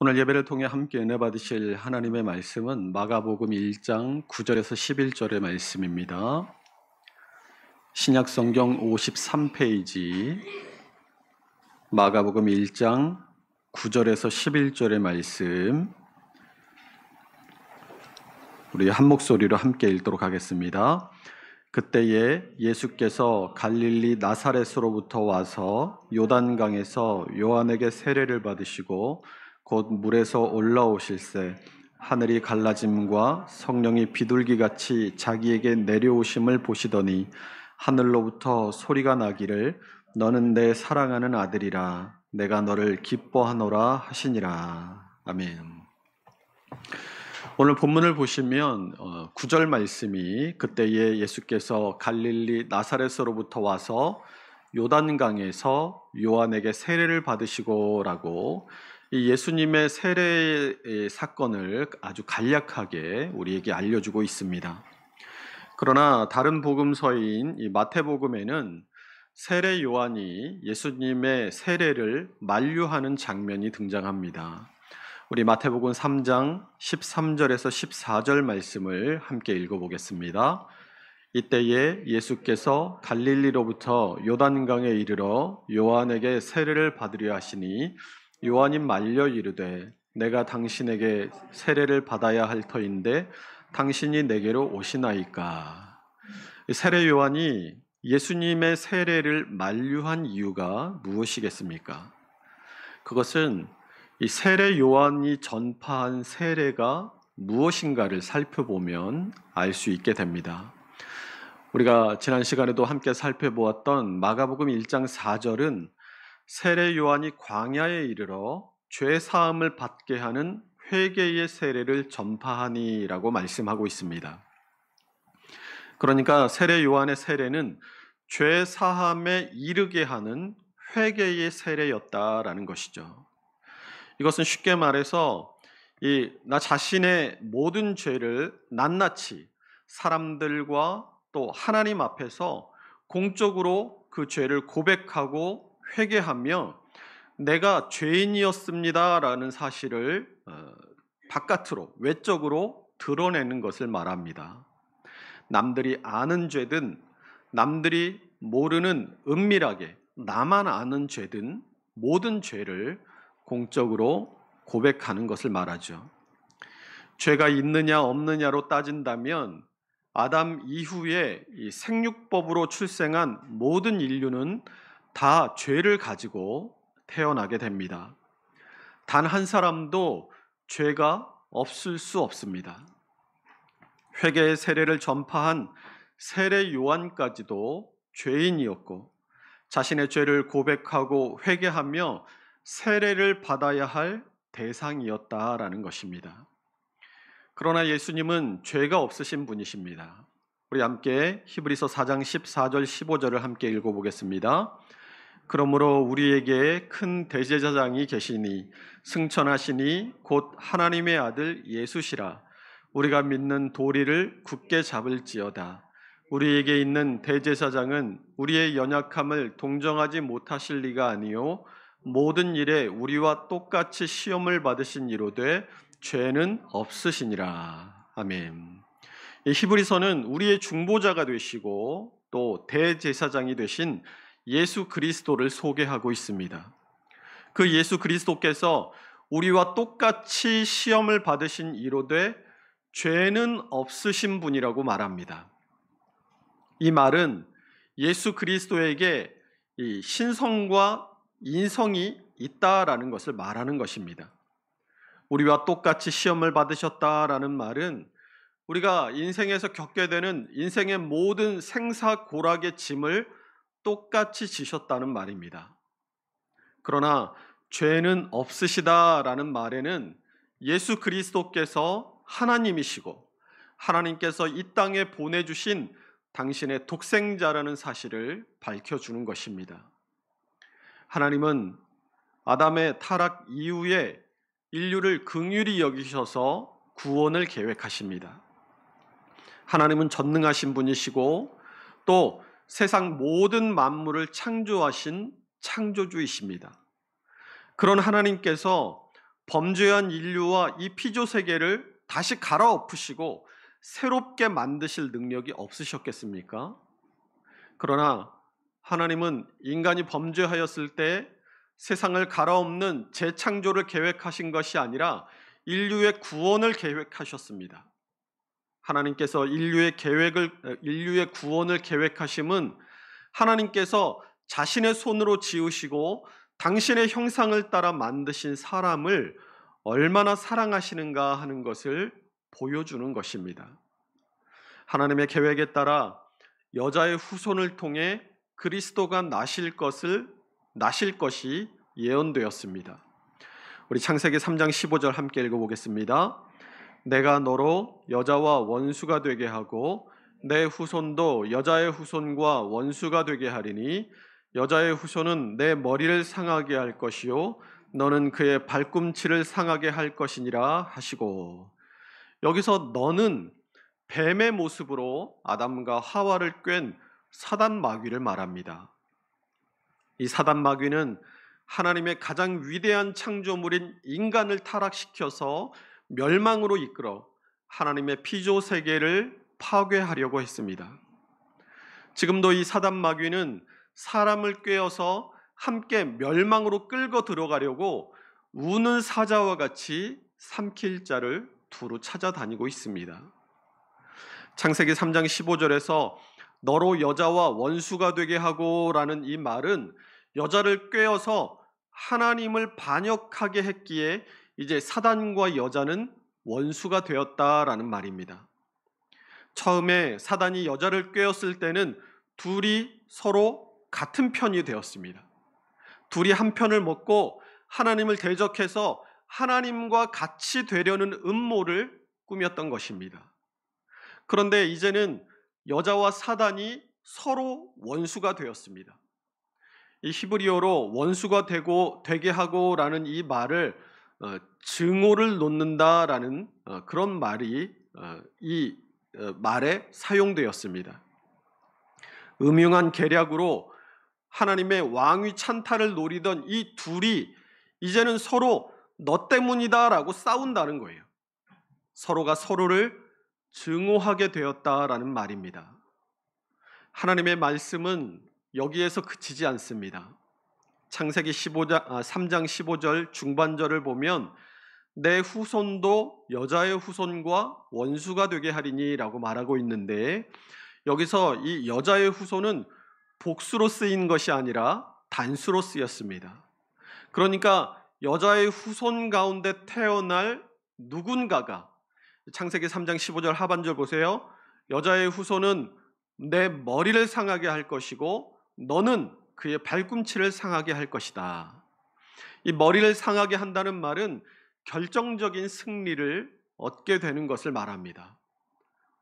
오늘 예배를 통해 함께 은혜 받으실 하나님의 말씀은 마가복음 1장 9절에서 11절의 말씀입니다. 신약 성경 53페이지 마가복음 1장 9절에서 11절의 말씀, 우리 한 목소리로 함께 읽도록 하겠습니다. 그때에 예수께서 갈릴리 나사렛으로부터 와서 요단강에서 요한에게 세례를 받으시고 곧 물에서 올라오실새 하늘이 갈라짐과 성령이 비둘기같이 자기에게 내려오심을 보시더니 하늘로부터 소리가 나기를 너는 내 사랑하는 아들이라 내가 너를 기뻐하노라 하시니라. 아멘. 오늘 본문을 보시면 9절 말씀이 그때에 예수께서 갈릴리 나사렛으로부터 와서 요단강에서 요한에게 세례를 받으시고라고 이 예수님의 세례의 사건을 아주 간략하게 우리에게 알려주고 있습니다. 그러나 다른 복음서인 이 마태복음에는 세례 요한이 예수님의 세례를 만류하는 장면이 등장합니다. 우리 마태복음 3장 13절에서 14절 말씀을 함께 읽어보겠습니다. 이때에 예수께서 갈릴리로부터 요단강에 이르러 요한에게 세례를 받으려 하시니 요한이 말려 이르되 내가 당신에게 세례를 받아야 할 터인데 당신이 내게로 오시나이까. 세례 요한이 예수님의 세례를 만류한 이유가 무엇이겠습니까? 그것은 이 세례 요한이 전파한 세례가 무엇인가를 살펴보면 알 수 있게 됩니다. 우리가 지난 시간에도 함께 살펴보았던 마가복음 1장 4절은 세례 요한이 광야에 이르러 죄 사함을 받게 하는 회개의 세례를 전파하니라고 말씀하고 있습니다. 그러니까 세례 요한의 세례는 죄 사함에 이르게 하는 회개의 세례였다라는 것이죠. 이것은 쉽게 말해서 나 자신의 모든 죄를 낱낱이 사람들과 또 하나님 앞에서 공적으로 그 죄를 고백하고 회개하며 내가 죄인이었습니다라는 사실을 바깥으로 외적으로 드러내는 것을 말합니다. 남들이 아는 죄든 남들이 모르는 은밀하게 나만 아는 죄든 모든 죄를 공적으로 고백하는 것을 말하죠. 죄가 있느냐 없느냐로 따진다면 아담 이후에 이 생육법으로 출생한 모든 인류는 다 죄를 가지고 태어나게 됩니다. 단 한 사람도 죄가 없을 수 없습니다. 회개의 세례를 전파한 세례 요한까지도 죄인이었고 자신의 죄를 고백하고 회개하며 세례를 받아야 할 대상이었다라는 것입니다. 그러나 예수님은 죄가 없으신 분이십니다. 우리 함께 히브리서 4장 14절 15절을 함께 읽어보겠습니다. 그러므로 우리에게 큰 대제사장이 계시니 승천하시니 곧 하나님의 아들 예수시라. 우리가 믿는 도리를 굳게 잡을지어다. 우리에게 있는 대제사장은 우리의 연약함을 동정하지 못하실 리가 아니요 모든 일에 우리와 똑같이 시험을 받으신 이로되 죄는 없으시니라. 아멘. 이 히브리서는 우리의 중보자가 되시고 또 대제사장이 되신 예수 그리스도를 소개하고 있습니다. 그 예수 그리스도께서 우리와 똑같이 시험을 받으신 이로되 죄는 없으신 분이라고 말합니다. 이 말은 예수 그리스도에게 이 신성과 인성이 있다라는 것을 말하는 것입니다. 우리와 똑같이 시험을 받으셨다라는 말은 우리가 인생에서 겪게 되는 인생의 모든 생사고락의 짐을 똑같이 지셨다는 말입니다. 그러나 죄는 없으시다라는 말에는 예수 그리스도께서 하나님이시고 하나님께서 이 땅에 보내주신 당신의 독생자라는 사실을 밝혀주는 것입니다. 하나님은 아담의 타락 이후에 인류를 긍휼히 여기셔서 구원을 계획하십니다. 하나님은 전능하신 분이시고 또 세상 모든 만물을 창조하신 창조주이십니다. 그런 하나님께서 범죄한 인류와 이 피조 세계를 다시 갈아엎으시고 새롭게 만드실 능력이 없으셨겠습니까? 그러나 하나님은 인간이 범죄하였을 때 세상을 갈아엎는 재창조를 계획하신 것이 아니라 인류의 구원을 계획하셨습니다. 하나님께서 인류의 구원을 계획하심은 하나님께서 자신의 손으로 지으시고 당신의 형상을 따라 만드신 사람을 얼마나 사랑하시는가 하는 것을 보여주는 것입니다. 하나님의 계획에 따라 여자의 후손을 통해 그리스도가 나실 것이 예언되었습니다. 우리 창세기 3장 15절 함께 읽어보겠습니다. 내가 너로 여자와 원수가 되게 하고 내 후손도 여자의 후손과 원수가 되게 하리니 여자의 후손은 내 머리를 상하게 할 것이요 너는 그의 발꿈치를 상하게 할 것이니라 하시고, 여기서 너는 뱀의 모습으로 아담과 하와를 꿰은 사단 마귀를 말합니다. 이 사단 마귀는 하나님의 가장 위대한 창조물인 인간을 타락시켜서 멸망으로 이끌어 하나님의 피조 세계를 파괴하려고 했습니다. 지금도 이 사단 마귀는 사람을 꿰어서 함께 멸망으로 끌고 들어가려고 우는 사자와 같이 삼킬 자를 두루 찾아다니고 있습니다. 창세기 3장 15절에서 너로 여자와 원수가 되게 하고 라는 이 말은 여자를 꿰어서 하나님을 반역하게 했기에 이제 사단과 여자는 원수가 되었다라는 말입니다. 처음에 사단이 여자를 꿰었을 때는 둘이 서로 같은 편이 되었습니다. 둘이 한 편을 먹고 하나님을 대적해서 하나님과 같이 되려는 음모를 꾸몄던 것입니다. 그런데 이제는 여자와 사단이 서로 원수가 되었습니다. 이 히브리어로 원수가 되게 하고라는 이 말을 증오를 놓는다라는 그런 말이 이 말에 사용되었습니다. 음흉한 계략으로 하나님의 왕위 찬탈을 노리던 이 둘이 이제는 서로 너 때문이다라고 싸운다는 거예요. 서로가 서로를 증오하게 되었다라는 말입니다. 하나님의 말씀은 여기에서 그치지 않습니다. 창세기 3장 15절 중반절을 보면 내 후손도 여자의 후손과 원수가 되게 하리니 라고 말하고 있는데, 여기서 이 여자의 후손은 복수로 쓰인 것이 아니라 단수로 쓰였습니다. 그러니까 여자의 후손 가운데 태어날 누군가가, 창세기 3장 15절 하반절 보세요. 여자의 후손은 내 머리를 상하게 할 것이고 너는 그의 발꿈치를 상하게 할 것이다. 이 머리를 상하게 한다는 말은 결정적인 승리를 얻게 되는 것을 말합니다.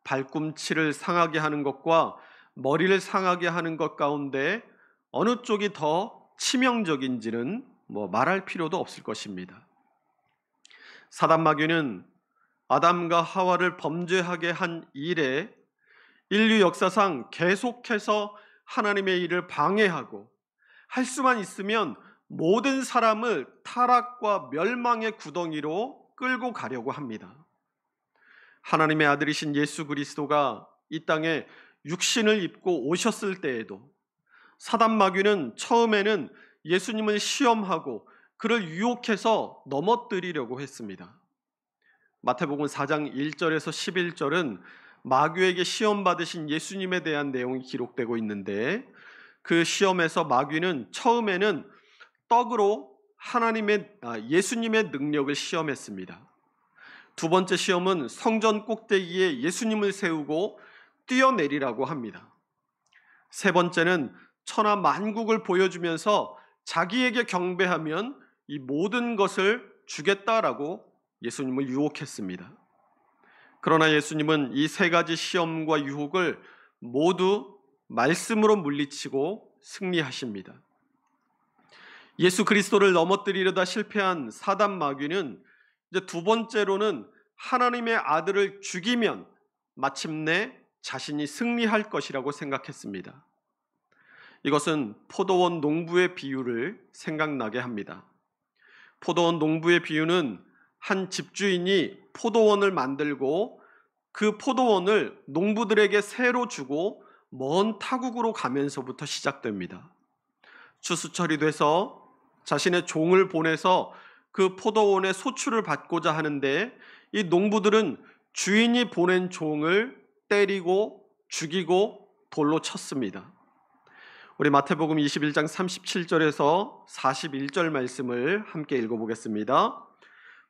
발꿈치를 상하게 하는 것과 머리를 상하게 하는 것 가운데 어느 쪽이 더 치명적인지는 말할 필요도 없을 것입니다. 사단 마귀는 아담과 하와를 범죄하게 한 이래 인류 역사상 계속해서 하나님의 일을 방해하고 할 수만 있으면 모든 사람을 타락과 멸망의 구덩이로 끌고 가려고 합니다. 하나님의 아들이신 예수 그리스도가 이 땅에 육신을 입고 오셨을 때에도 사단 마귀는 처음에는 예수님을 시험하고 그를 유혹해서 넘어뜨리려고 했습니다. 마태복음 4장 1절에서 11절은 마귀에게 시험 받으신 예수님에 대한 내용이 기록되고 있는데, 그 시험에서 마귀는 처음에는 떡으로 예수님의 능력을 시험했습니다. 두 번째 시험은 성전 꼭대기에 예수님을 세우고 뛰어내리라고 합니다. 세 번째는 천하 만국을 보여주면서 자기에게 경배하면 이 모든 것을 주겠다라고 예수님을 유혹했습니다. 그러나 예수님은 이 세 가지 시험과 유혹을 모두 말씀으로 물리치고 승리하십니다. 예수 그리스도를 넘어뜨리려다 실패한 사단 마귀는 이제 두 번째로는 하나님의 아들을 죽이면 마침내 자신이 승리할 것이라고 생각했습니다. 이것은 포도원 농부의 비유를 생각나게 합니다. 포도원 농부의 비유는 한 집주인이 포도원을 만들고 그 포도원을 농부들에게 새로 주고 먼 타국으로 가면서부터 시작됩니다. 추수철이 돼서 자신의 종을 보내서 그 포도원의 소출을 받고자 하는데, 이 농부들은 주인이 보낸 종을 때리고 죽이고 돌로 쳤습니다. 우리 마태복음 21장 37절에서 41절 말씀을 함께 읽어보겠습니다.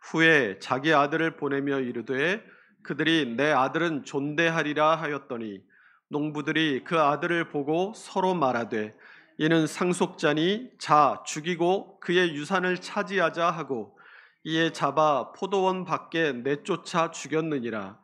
후에 자기 아들을 보내며 이르되 그들이 내 아들은 존대하리라 하였더니 농부들이 그 아들을 보고 서로 말하되 이는 상속자니 자 죽이고 그의 유산을 차지하자 하고 이에 잡아 포도원 밖에 내쫓아 죽였느니라.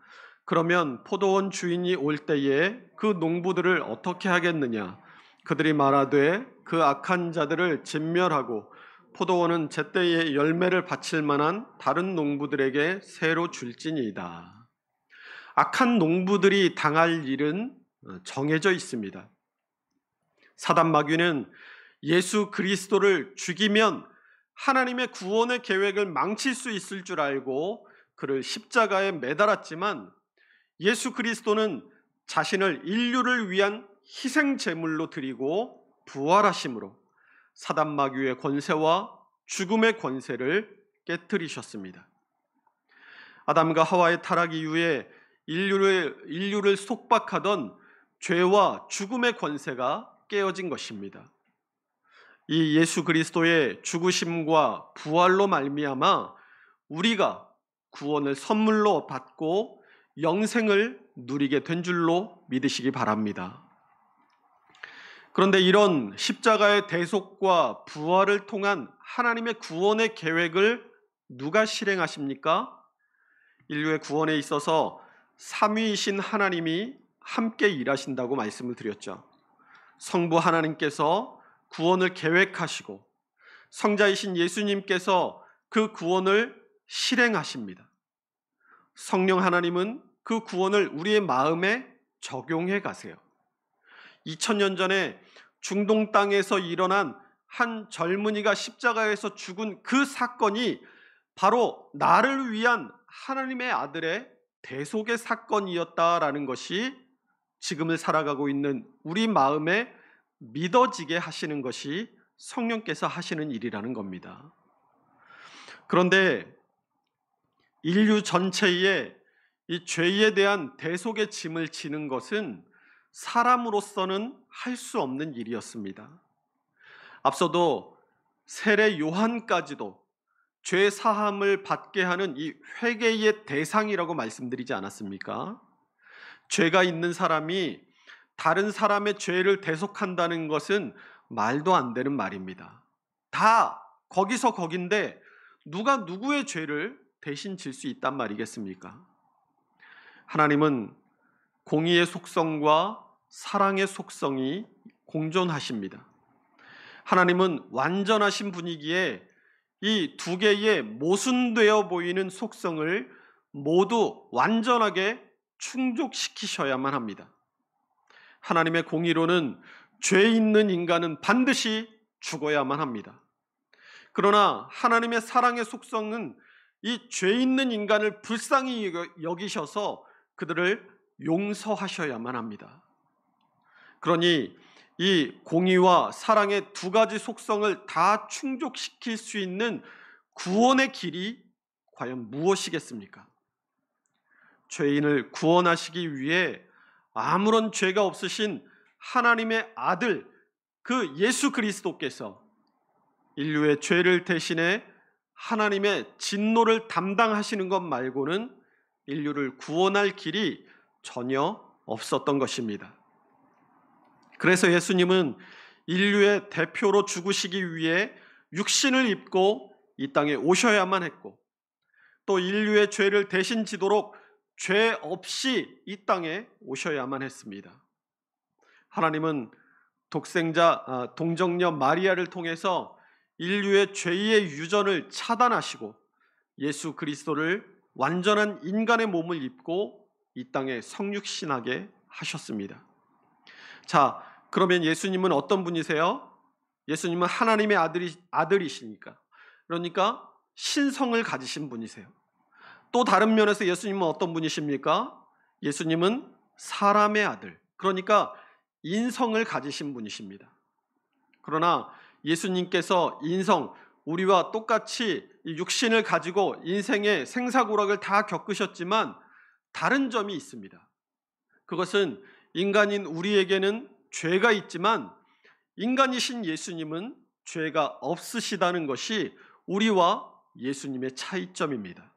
그러면 포도원 주인이 올 때에 그 농부들을 어떻게 하겠느냐? 그들이 말하되 그 악한 자들을 진멸하고 포도원은 제때에 열매를 바칠 만한 다른 농부들에게 새로 줄지니이다. 악한 농부들이 당할 일은 정해져 있습니다. 사단 마귀는 예수 그리스도를 죽이면 하나님의 구원의 계획을 망칠 수 있을 줄 알고 그를 십자가에 매달았지만, 예수 그리스도는 자신을 인류를 위한 희생 제물로 드리고 부활하심으로 사단 마귀의 권세와 죽음의 권세를 깨뜨리셨습니다. 아담과 하와의 타락 이후에 인류를 속박하던 죄와 죽음의 권세가 깨어진 것입니다. 이 예수 그리스도의 죽으심과 부활로 말미암아 우리가 구원을 선물로 받고 영생을 누리게 된 줄로 믿으시기 바랍니다. 그런데 이런 십자가의 대속과 부활을 통한 하나님의 구원의 계획을 누가 실행하십니까? 인류의 구원에 있어서 삼위이신 하나님이 함께 일하신다고 말씀을 드렸죠. 성부 하나님께서 구원을 계획하시고 성자이신 예수님께서 그 구원을 실행하십니다. 성령 하나님은 그 구원을 우리의 마음에 적용해 가세요. 2000년 전에 중동 땅에서 일어난 한 젊은이가 십자가에서 죽은 그 사건이 바로 나를 위한 하나님의 아들의 대속의 사건이었다라는 것이 지금을 살아가고 있는 우리 마음에 믿어지게 하시는 것이 성령께서 하시는 일이라는 겁니다. 그런데 인류 전체에 이 죄에 대한 대속의 짐을 지는 것은 사람으로서는 할 수 없는 일이었습니다. 앞서도 세례 요한까지도 죄 사함을 받게 하는 이 회개의 대상이라고 말씀드리지 않았습니까? 죄가 있는 사람이 다른 사람의 죄를 대속한다는 것은 말도 안 되는 말입니다. 다 거기서 거긴데 누가 누구의 죄를 대신 질 수 있단 말이겠습니까? 하나님은 공의의 속성과 사랑의 속성이 공존하십니다. 하나님은 완전하신 분이기에 이 두 개의 모순되어 보이는 속성을 모두 완전하게 충족시키셔야만 합니다. 하나님의 공의로는 죄 있는 인간은 반드시 죽어야만 합니다. 그러나 하나님의 사랑의 속성은 이 죄 있는 인간을 불쌍히 여기셔서 그들을 용서하셔야만 합니다. 그러니 이 공의와 사랑의 두 가지 속성을 다 충족시킬 수 있는 구원의 길이 과연 무엇이겠습니까? 죄인을 구원하시기 위해 아무런 죄가 없으신 하나님의 아들 그 예수 그리스도께서 인류의 죄를 대신해 하나님의 진노를 담당하시는 것 말고는 인류를 구원할 길이 전혀 없었던 것입니다. 그래서 예수님은 인류의 대표로 죽으시기 위해 육신을 입고 이 땅에 오셔야만 했고, 또 인류의 죄를 대신 지도록 죄 없이 이 땅에 오셔야만 했습니다. 하나님은 독생자 동정녀 마리아를 통해서 인류의 죄의 유전을 차단하시고 예수 그리스도를 완전한 인간의 몸을 입고 이 땅에 성육신하게 하셨습니다. 자, 그러면 예수님은 어떤 분이세요? 예수님은 하나님의 아들이시니까. 그러니까 신성을 가지신 분이세요. 또 다른 면에서 예수님은 어떤 분이십니까? 예수님은 사람의 아들, 그러니까 인성을 가지신 분이십니다. 그러나 예수님께서 인성, 우리와 똑같이 육신을 가지고 인생의 생사고락을 다 겪으셨지만 다른 점이 있습니다. 그것은 인간인 우리에게는 죄가 있지만 인간이신 예수님은 죄가 없으시다는 것이 우리와 예수님의 차이점입니다.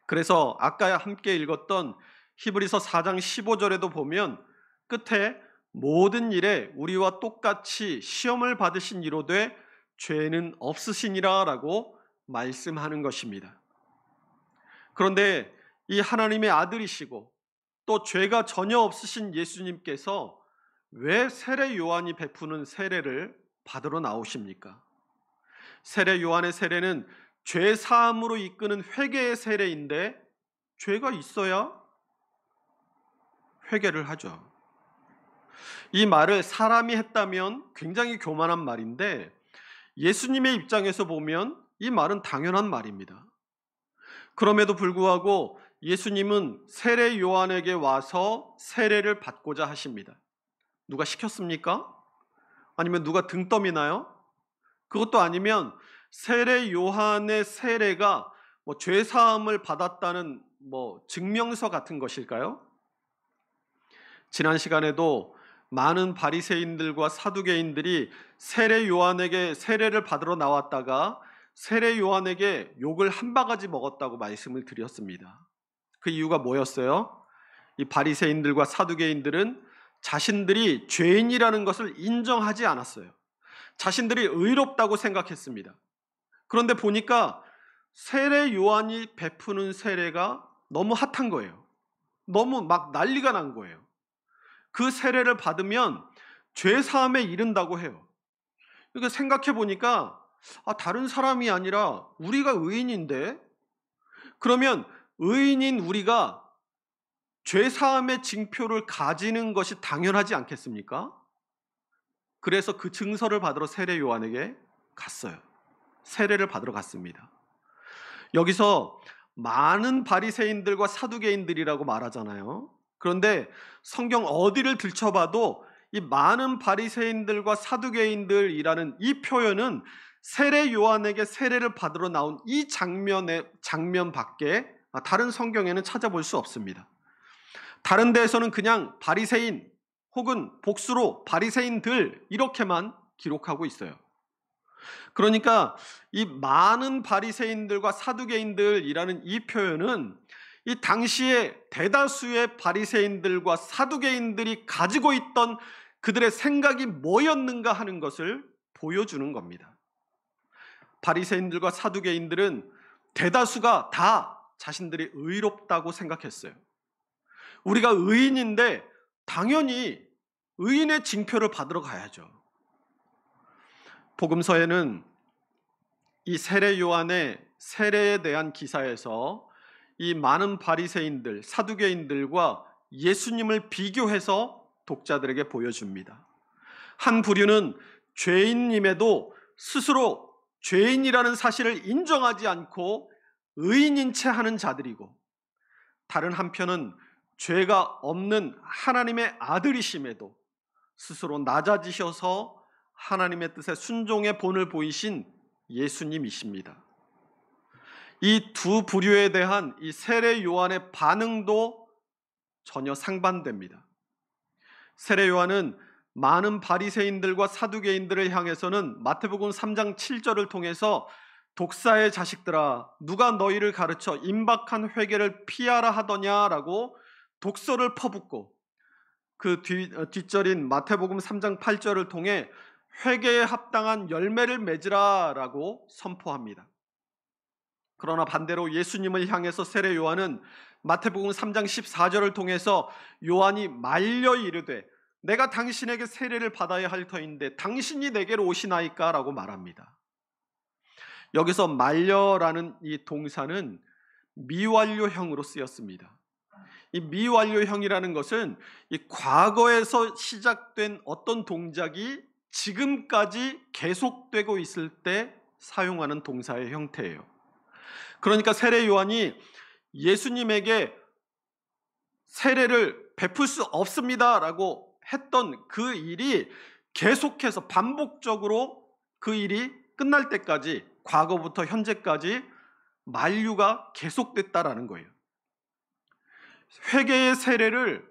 그래서 아까 함께 읽었던 히브리서 4장 15절에도 보면 끝에 모든 일에 우리와 똑같이 시험을 받으신 이로되 죄는 없으시니라 라고 말씀하는 것입니다. 그런데 이 하나님의 아들이시고 또 죄가 전혀 없으신 예수님께서 왜 세례 요한이 베푸는 세례를 받으러 나오십니까? 세례 요한의 세례는 죄 사함으로 이끄는 회개의 세례인데 죄가 있어야 회개를 하죠. 이 말을 사람이 했다면 굉장히 교만한 말인데 예수님의 입장에서 보면 이 말은 당연한 말입니다. 그럼에도 불구하고 예수님은 세례 요한에게 와서 세례를 받고자 하십니다. 누가 시켰습니까? 아니면 누가 등 떠미나요? 그것도 아니면 세례 요한의 세례가 죄 사함을 받았다는 증명서 같은 것일까요? 지난 시간에도 많은 바리새인들과 사두개인들이 세례 요한에게 세례를 받으러 나왔다가 세례 요한에게 욕을 한 바가지 먹었다고 말씀을 드렸습니다. 그 이유가 뭐였어요? 이 바리새인들과 사두개인들은 자신들이 죄인이라는 것을 인정하지 않았어요. 자신들이 의롭다고 생각했습니다. 그런데 보니까 세례 요한이 베푸는 세례가 너무 핫한 거예요. 너무 막 난리가 난 거예요. 그 세례를 받으면 죄 사함에 이른다고 해요. 그러니까 생각해 보니까 다른 사람이 아니라 우리가 의인인데, 그러면 의인인 우리가 죄 사함의 징표를 가지는 것이 당연하지 않겠습니까? 그래서 그 증서를 받으러 세례 요한에게 갔어요. 세례를 받으러 갔습니다. 여기서 많은 바리새인들과 사두개인들이라고 말하잖아요. 그런데 성경 어디를 들춰봐도 이 많은 바리새인들과 사두개인들이라는 이 표현은 세례 요한에게 세례를 받으러 나온 이 장면 밖에 다른 성경에는 찾아볼 수 없습니다. 다른 데에서는 그냥 바리새인 혹은 복수로 바리새인들 이렇게만 기록하고 있어요. 그러니까 이 많은 바리새인들과 사두개인들이라는 이 표현은 이 당시에 대다수의 바리새인들과 사두개인들이 가지고 있던 그들의 생각이 뭐였는가 하는 것을 보여주는 겁니다. 바리새인들과 사두개인들은 대다수가 다 자신들이 의롭다고 생각했어요. 우리가 의인인데 당연히 의인의 징표를 받으러 가야죠. 복음서에는 이 세례 요한의 세례에 대한 기사에서 이 많은 바리새인들, 사두개인들과 예수님을 비교해서 독자들에게 보여줍니다. 한 부류는 죄인임에도 스스로 죄인이라는 사실을 인정하지 않고 의인인 채 하는 자들이고, 다른 한편은 죄가 없는 하나님의 아들이심에도 스스로 낮아지셔서 하나님의 뜻에 순종의 본을 보이신 예수님이십니다. 이 두 부류에 대한 이 세례 요한의 반응도 전혀 상반됩니다. 세례 요한은 많은 바리새인들과 사두개인들을 향해서는 마태복음 3장 7절을 통해서 독사의 자식들아 누가 너희를 가르쳐 임박한 회개를 피하라 하더냐라고 독서를 퍼붓고, 그 뒷절인 마태복음 3장 8절을 통해 회개에 합당한 열매를 맺으라라고 선포합니다. 그러나 반대로 예수님을 향해서 세례 요한은 마태복음 3장 14절을 통해서 요한이 말려 이르되 내가 당신에게 세례를 받아야 할 터인데 당신이 내게로 오시나이까 라고 말합니다. 여기서 말려라는 이 동사는 미완료형으로 쓰였습니다. 이 미완료형이라는 것은 이 과거에서 시작된 어떤 동작이 지금까지 계속되고 있을 때 사용하는 동사의 형태예요. 그러니까 세례 요한이 예수님에게 세례를 베풀 수 없습니다라고 했던 그 일이 계속해서 반복적으로 그 일이 끝날 때까지, 과거부터 현재까지 만류가 계속됐다라는 거예요. 회개의 세례를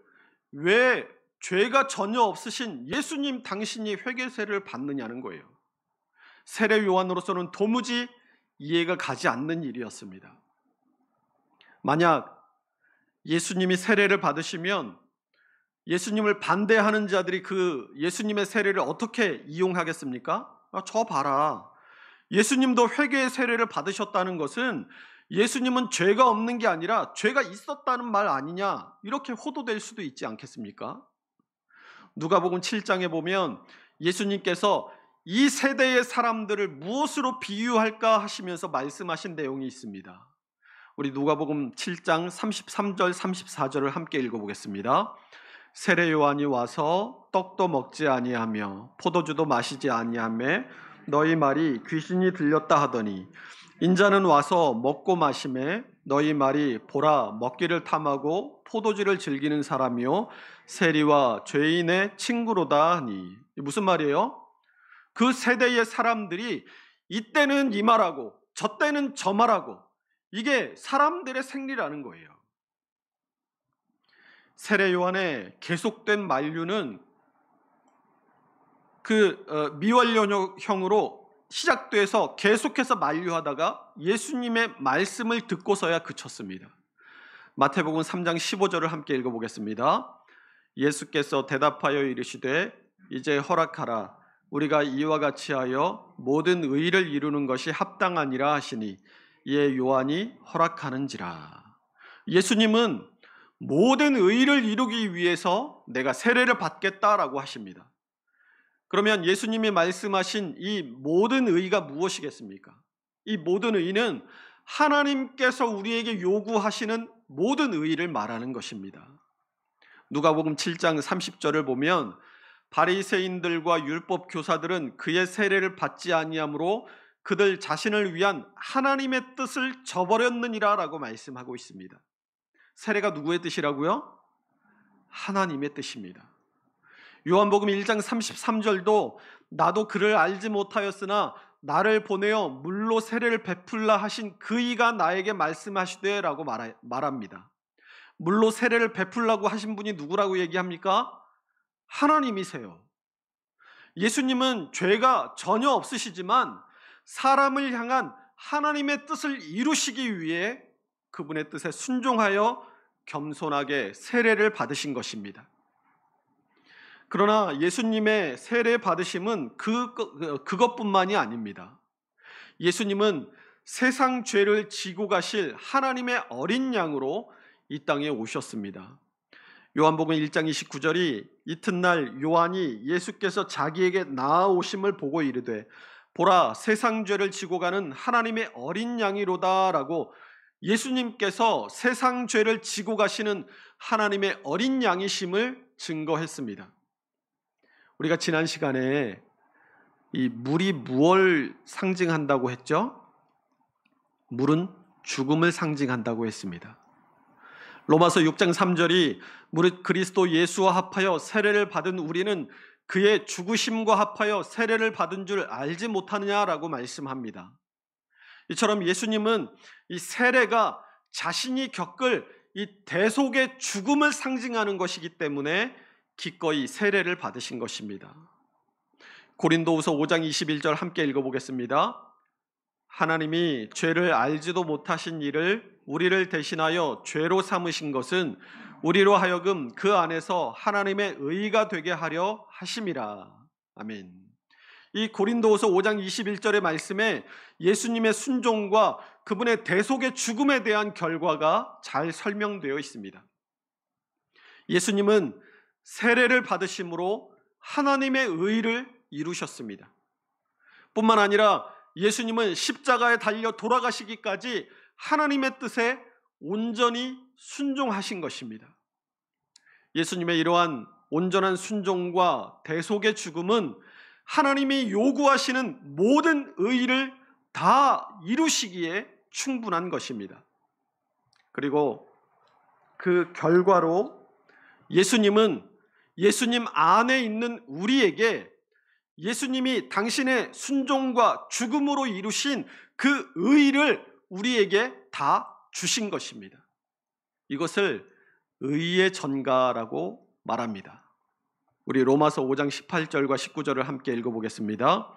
왜 죄가 전혀 없으신 예수님 당신이 회개 세례를 받느냐는 거예요. 세례 요한으로서는 도무지 이해가 가지 않는 일이었습니다. 만약 예수님이 세례를 받으시면 예수님을 반대하는 자들이 그 예수님의 세례를 어떻게 이용하겠습니까? 저 봐라, 예수님도 회개의 세례를 받으셨다는 것은 예수님은 죄가 없는 게 아니라 죄가 있었다는 말 아니냐, 이렇게 호도될 수도 있지 않겠습니까? 누가복음 7장에 보면 예수님께서 이 세대의 사람들을 무엇으로 비유할까 하시면서 말씀하신 내용이 있습니다. 우리 누가복음 7장 33절 34절을 함께 읽어보겠습니다. 세례 요한이 와서 떡도 먹지 아니하며 포도주도 마시지 아니하며 너희 말이 귀신이 들렸다 하더니 인자는 와서 먹고 마시매 너희 말이 보라 먹기를 탐하고 포도주를 즐기는 사람이요 세리와 죄인의 친구로다 하니. 무슨 말이에요? 그 세대의 사람들이 이때는 이 말하고 저 때는 저 말하고, 이게 사람들의 생리라는 거예요. 세례 요한의 계속된 만류는 미완료형으로 시작돼서 계속해서 만류하다가 예수님의 말씀을 듣고서야 그쳤습니다. 마태복음 3장 15절을 함께 읽어보겠습니다. 예수께서 대답하여 이르시되 이제 허락하라. 우리가 이와 같이 하여 모든 의를 이루는 것이 합당하니라 하시니 이에 요한이 허락하는지라. 예수님은 모든 의를 이루기 위해서 내가 세례를 받겠다라고 하십니다. 그러면 예수님이 말씀하신 이 모든 의가 무엇이겠습니까? 이 모든 의는 하나님께서 우리에게 요구하시는 모든 의를 말하는 것입니다. 누가복음 7장 30절을 보면 바리새인들과 율법 교사들은 그의 세례를 받지 아니하므로 그들 자신을 위한 하나님의 뜻을 저버렸느니라 라고 말씀하고 있습니다. 세례가 누구의 뜻이라고요? 하나님의 뜻입니다. 요한복음 1장 33절도 나도 그를 알지 못하였으나 나를 보내어 물로 세례를 베풀라 하신 그 이가 나에게 말씀하시되 라고 말합니다. 물로 세례를 베풀라고 하신 분이 누구라고 얘기합니까? 하나님이세요. 예수님은 죄가 전혀 없으시지만 사람을 향한 하나님의 뜻을 이루시기 위해 그분의 뜻에 순종하여 겸손하게 세례를 받으신 것입니다. 그러나 예수님의 세례 받으심은 그것뿐만이 아닙니다. 예수님은 세상 죄를 지고 가실 하나님의 어린 양으로 이 땅에 오셨습니다. 요한복음 1장 29절이 이튿날 요한이 예수께서 자기에게 나아오심을 보고 이르되 보라 세상 죄를 지고 가는 하나님의 어린 양이로다 라고 예수님께서 세상 죄를 지고 가시는 하나님의 어린 양이심을 증거했습니다. 우리가 지난 시간에 이 물이 무엇을 상징한다고 했죠? 물은 죽음을 상징한다고 했습니다. 로마서 6장 3절이 무릇 그리스도 예수와 합하여 세례를 받은 우리는 그의 죽으심과 합하여 세례를 받은 줄 알지 못하느냐라고 말씀합니다. 이처럼 예수님은 이 세례가 자신이 겪을 이 대속의 죽음을 상징하는 것이기 때문에 기꺼이 세례를 받으신 것입니다. 고린도후서 5장 21절 함께 읽어보겠습니다. 하나님이 죄를 알지도 못하신 이를 우리를 대신하여 죄로 삼으신 것은 우리로 하여금 그 안에서 하나님의 의가 되게 하려 하심이라. 아멘. 이 고린도후서 5장 21절의 말씀에 예수님의 순종과 그분의 대속의 죽음에 대한 결과가 잘 설명되어 있습니다. 예수님은 세례를 받으심으로 하나님의 의를 이루셨습니다. 뿐만 아니라 예수님은 십자가에 달려 돌아가시기까지 하나님의 뜻에 온전히 순종하신 것입니다. 예수님의 이러한 온전한 순종과 대속의 죽음은 하나님이 요구하시는 모든 의를 다 이루시기에 충분한 것입니다. 그리고 그 결과로 예수님은 예수님 안에 있는 우리에게 예수님이 당신의 순종과 죽음으로 이루신 그 의를 우리에게 다 주신 것입니다. 이것을 의의 전가라고 말합니다. 우리 로마서 5장 18절과 19절을 함께 읽어보겠습니다.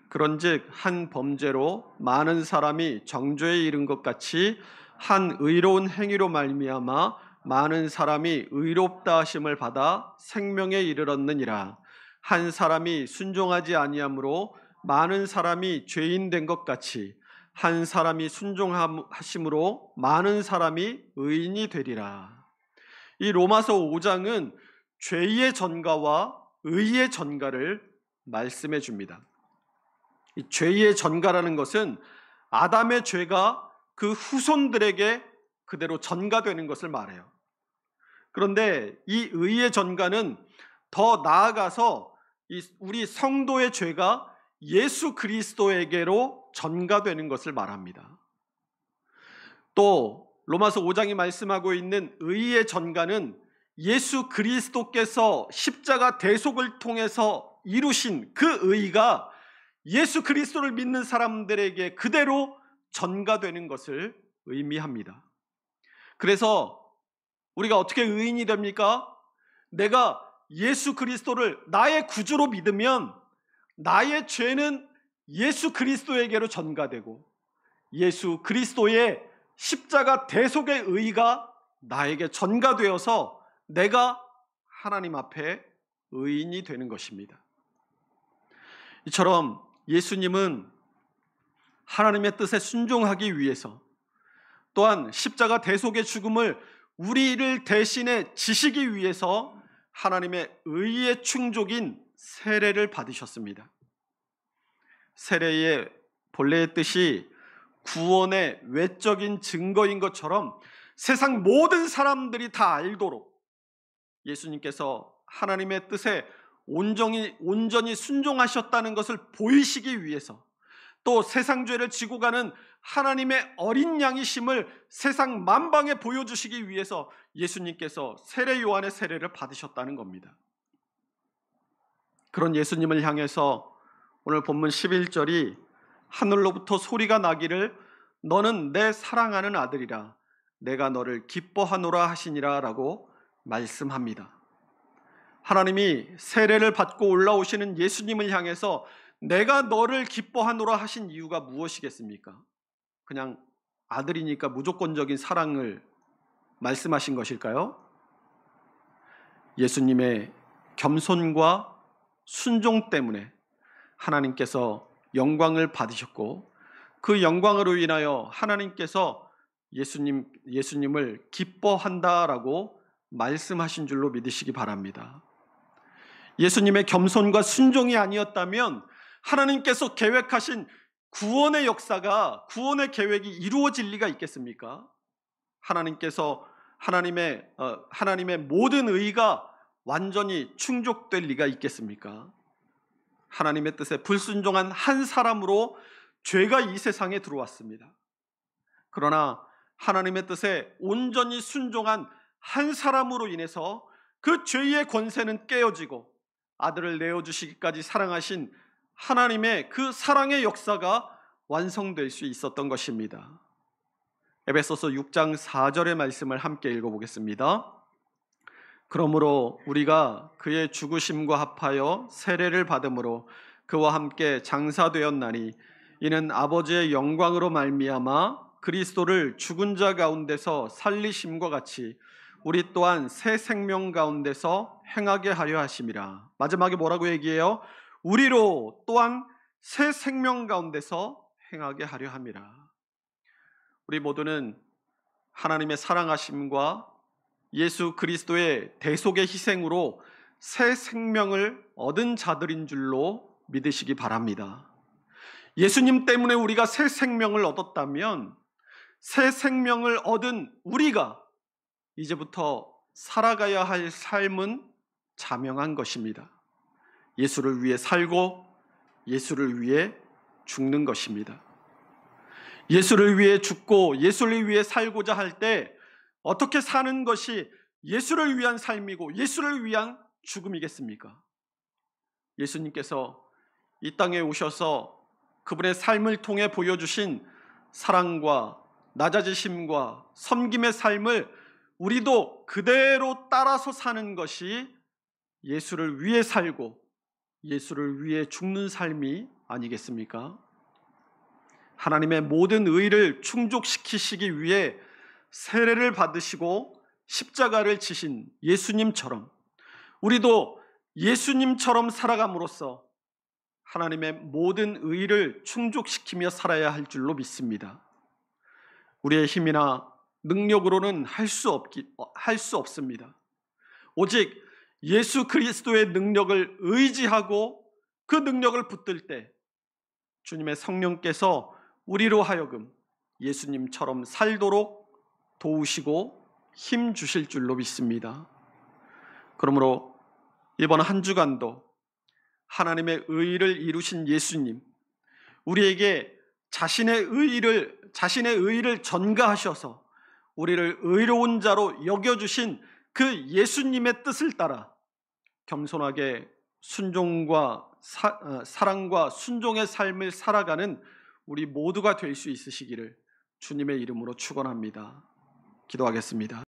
그런즉 한 범죄로 많은 사람이 정죄에 이른 것 같이 한 의로운 행위로 말미암아 많은 사람이 의롭다 하심을 받아 생명에 이르렀느니라. 한 사람이 순종하지 아니함으로 많은 사람이 죄인 된 것 같이 한 사람이 순종하심으로 많은 사람이 의인이 되리라. 이 로마서 5장은 죄의 전가와 의의 전가를 말씀해 줍니다. 이 죄의 전가라는 것은 아담의 죄가 그 후손들에게 그대로 전가되는 것을 말해요. 그런데 이 의의 전가는 더 나아가서 우리 성도의 죄가 예수 그리스도에게로 전가되는 것을 말합니다. 또 로마서 5장이 말씀하고 있는 의의 전가는 예수 그리스도께서 십자가 대속을 통해서 이루신 그 의가 예수 그리스도를 믿는 사람들에게 그대로 전가되는 것을 의미합니다. 그래서 우리가 어떻게 의인이 됩니까? 내가 예수 그리스도를 나의 구주로 믿으면 나의 죄는 예수 그리스도에게로 전가되고 예수 그리스도의 십자가 대속의 의가 나에게 전가되어서 내가 하나님 앞에 의인이 되는 것입니다. 이처럼 예수님은 하나님의 뜻에 순종하기 위해서 또한 십자가 대속의 죽음을 우리를 대신에 지시기 위해서 하나님의 의의 충족인 세례를 받으셨습니다. 세례의 본래의 뜻이 구원의 외적인 증거인 것처럼 세상 모든 사람들이 다 알도록 예수님께서 하나님의 뜻에 온전히 순종하셨다는 것을 보이시기 위해서 또 세상 죄를 지고 가는 하나님의 어린 양이심을 세상 만방에 보여주시기 위해서 예수님께서 세례 요한의 세례를 받으셨다는 겁니다. 그런 예수님을 향해서 오늘 본문 11절이 하늘로부터 소리가 나기를 너는 내 사랑하는 아들이라 내가 너를 기뻐하노라 하시니라 라고 말씀합니다. 하나님이 세례를 받고 올라오시는 예수님을 향해서 내가 너를 기뻐하노라 하신 이유가 무엇이겠습니까? 그냥 아들이니까 무조건적인 사랑을 말씀하신 것일까요? 예수님의 겸손과 순종 때문에 하나님께서 영광을 받으셨고 그 영광으로 인하여 하나님께서 예수님을 기뻐한다라고 말씀하신 줄로 믿으시기 바랍니다. 예수님의 겸손과 순종이 아니었다면 하나님께서 계획하신 구원의 역사가, 구원의 계획이 이루어질 리가 있겠습니까? 하나님께서 하나님의 모든 의가 완전히 충족될 리가 있겠습니까? 하나님의 뜻에 불순종한 한 사람으로 죄가 이 세상에 들어왔습니다. 그러나 하나님의 뜻에 온전히 순종한 한 사람으로 인해서 그 죄의 권세는 깨어지고 아들을 내어주시기까지 사랑하신 하나님의 그 사랑의 역사가 완성될 수 있었던 것입니다. 에베소서 6장 4절의 말씀을 함께 읽어보겠습니다. 그러므로 우리가 그의 죽으심과 합하여 세례를 받음으로 그와 함께 장사되었나니 이는 아버지의 영광으로 말미암아 그리스도를 죽은 자 가운데서 살리심과 같이 우리 또한 새 생명 가운데서 행하게 하려 하심이라. 마지막에 뭐라고 얘기해요? 우리로 또한 새 생명 가운데서 행하게 하려 함이라. 우리 모두는 하나님의 사랑하심과 예수 그리스도의 대속의 희생으로 새 생명을 얻은 자들인 줄로 믿으시기 바랍니다. 예수님 때문에 우리가 새 생명을 얻었다면 새 생명을 얻은 우리가 이제부터 살아가야 할 삶은 자명한 것입니다. 예수를 위해 살고 예수를 위해 죽는 것입니다. 예수를 위해 죽고 예수를 위해 살고자 할 때 어떻게 사는 것이 예수를 위한 삶이고 예수를 위한 죽음이겠습니까? 예수님께서 이 땅에 오셔서 그분의 삶을 통해 보여주신 사랑과 낮아지심과 섬김의 삶을 우리도 그대로 따라서 사는 것이 예수를 위해 살고 예수를 위해 죽는 삶이 아니겠습니까? 하나님의 모든 의를 충족시키시기 위해 세례를 받으시고 십자가를 지신 예수님처럼 우리도 예수님처럼 살아감으로써 하나님의 모든 의를 충족시키며 살아야 할 줄로 믿습니다. 우리의 힘이나 능력으로는 할 수 없습니다. 오직 예수 그리스도의 능력을 의지하고 그 능력을 붙들 때 주님의 성령께서 우리로 하여금 예수님처럼 살도록 도우시고 힘 주실 줄로 믿습니다. 그러므로 이번 한 주간도 하나님의 의를 이루신 예수님, 우리에게 자신의 의를 전가하셔서 우리를 의로운 자로 여겨주신 그 예수님의 뜻을 따라 겸손하게 순종과 사랑과 순종의 삶을 살아가는 우리 모두가 될 수 있으시기를 주님의 이름으로 축원합니다. 기도하겠습니다.